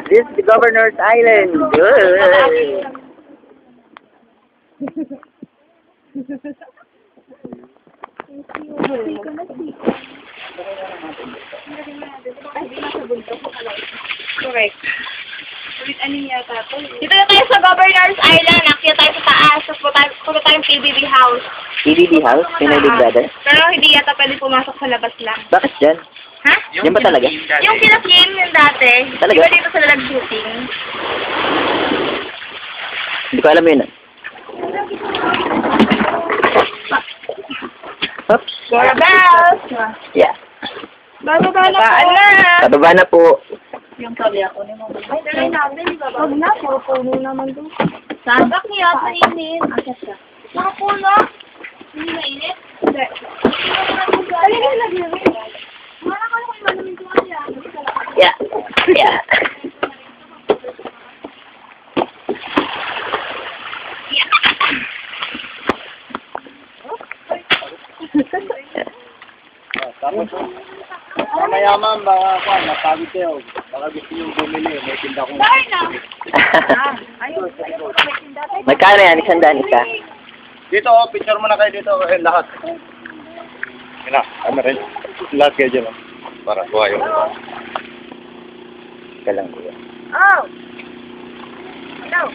This is the Governor's Island. Correct. Ulit ano yata ito? Dito na tayo sa Governor's Island. Akyat tayo sa taas. Punta tayong PBB House. PBB House? Pinoy Big Brother? Pero hindi yata pwede pumasok sa labas lang. Bakit dyan? Ha? Yan ba talaga? Yung kinafilm yung dati. Talaga? Diba dito sila nag-shooting? Hindi ko alam yun. Oops. Doorbells! Yeah. Bababa na po. Bababa na po. Yung sabi ako ni Mama. Ay, try natin. Huwag na. Puro puno naman doon. Sabak niya. Mainit. Akyat ka. Nakapuno. Hindi mainit? Hindi. Dali ka lagi. Mana ka lang kung malamin ko kaya. Yeah. Yeah. Tapos, mamaya ma'am, baka napagod kayo. Baka gusto nyo bumili, may tinda kong... Sorry na. Ayun. Magkano yan? 100 isa? Dito, picture mo na kayo dito, lahat. Yun na, kami rin. Lahat kayo dyan, para buhay yung... Ika lang kuya. Oh! Hello?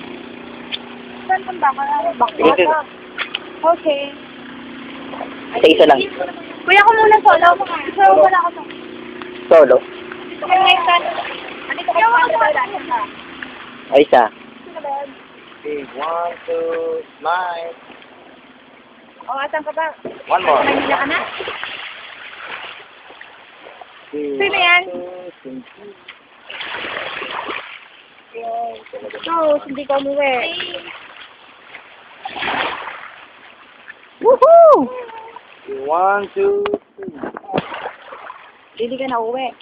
Saan kang baka na? Sige. Okay. Isa-isa lang. Kuya ko muna solo. So, wala ko to. Solo? Ito kayo next time. Ano ko kayo mga O isa. Okay, 1, 2, smile. O, asan ka ba? One more. Manila ka na? Sino yan? So, hindi ka umuwi. Woohoo! 1, 2, 3. Hindi ka na uwi.